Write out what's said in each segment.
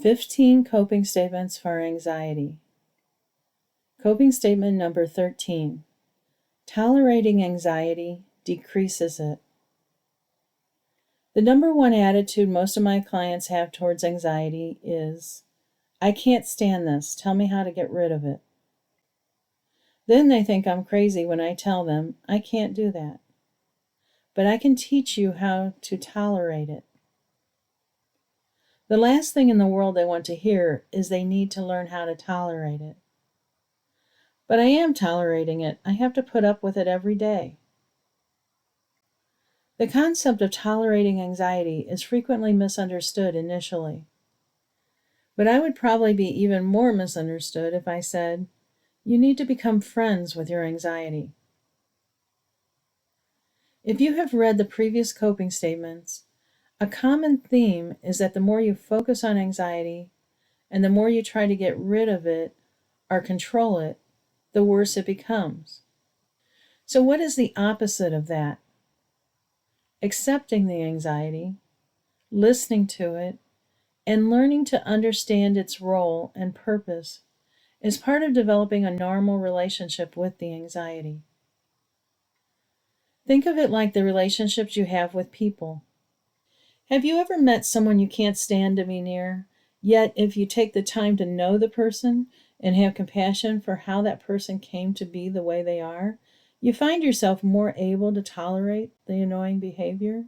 15 coping statements for anxiety. Coping statement number 13. Tolerating anxiety decreases it. The number one attitude most of my clients have towards anxiety is, I can't stand this. Tell me how to get rid of it. Then they think I'm crazy when I tell them I can't do that. But I can teach you how to tolerate it. The last thing in the world they want to hear is they need to learn how to tolerate it. But I am tolerating it. I have to put up with it every day. The concept of tolerating anxiety is frequently misunderstood initially. But I would probably be even more misunderstood if I said, you need to become friends with your anxiety. If you have read the previous coping statements, a common theme is that the more you focus on anxiety and the more you try to get rid of it or control it, the worse it becomes. So what is the opposite of that? Accepting the anxiety, listening to it, and learning to understand its role and purpose is part of developing a normal relationship with the anxiety. Think of it like the relationships you have with people. Have you ever met someone you can't stand to be near, yet if you take the time to know the person and have compassion for how that person came to be the way they are, you find yourself more able to tolerate the annoying behavior?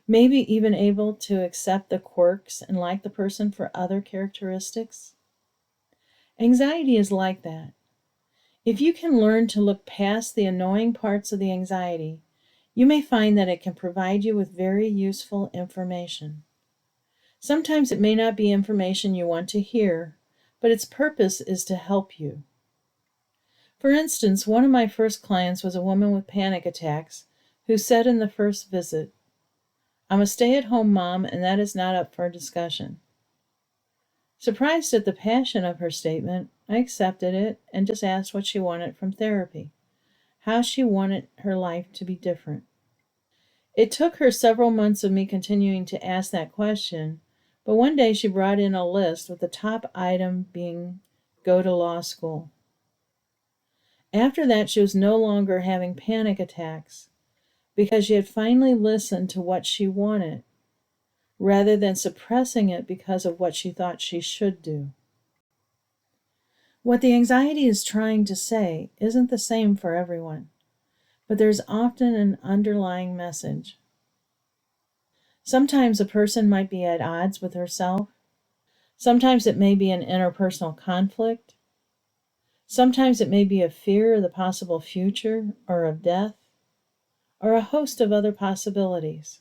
Maybe even able to accept the quirks and like the person for other characteristics? Anxiety is like that. If you can learn to look past the annoying parts of the anxiety, you may find that it can provide you with very useful information. Sometimes it may not be information you want to hear, but its purpose is to help you. For instance, one of my first clients was a woman with panic attacks who said in the first visit, I'm a stay-at-home mom and that is not up for discussion. Surprised at the passion of her statement, I accepted it and just asked what she wanted from therapy, how she wanted her life to be different. It took her several months of me continuing to ask that question, but one day she brought in a list with the top item being go to law school. After that, she was no longer having panic attacks because she had finally listened to what she wanted, rather than suppressing it because of what she thought she should do. What the anxiety is trying to say isn't the same for everyone, but there's often an underlying message. Sometimes a person might be at odds with herself. Sometimes it may be an interpersonal conflict. Sometimes it may be a fear of the possible future or of death, or a host of other possibilities.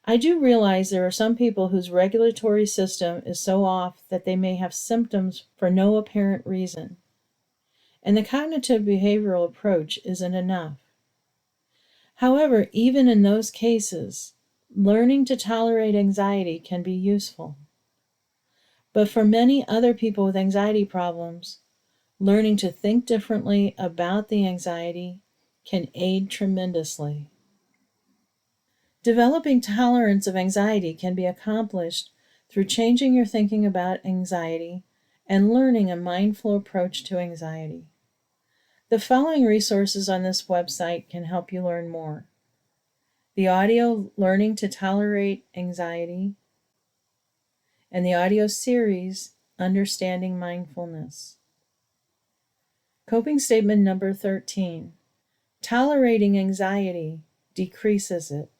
I do realize there are some people whose regulatory system is so off that they may have symptoms for no apparent reason, and the cognitive behavioral approach isn't enough. However, even in those cases, learning to tolerate anxiety can be useful. But for many other people with anxiety problems, learning to think differently about the anxiety can aid tremendously. Developing tolerance of anxiety can be accomplished through changing your thinking about anxiety and learning a mindful approach to anxiety. The following resources on this website can help you learn more. The audio Learning to Tolerate Anxiety and the audio series Understanding Mindfulness. Coping statement number 13. Tolerating anxiety decreases it.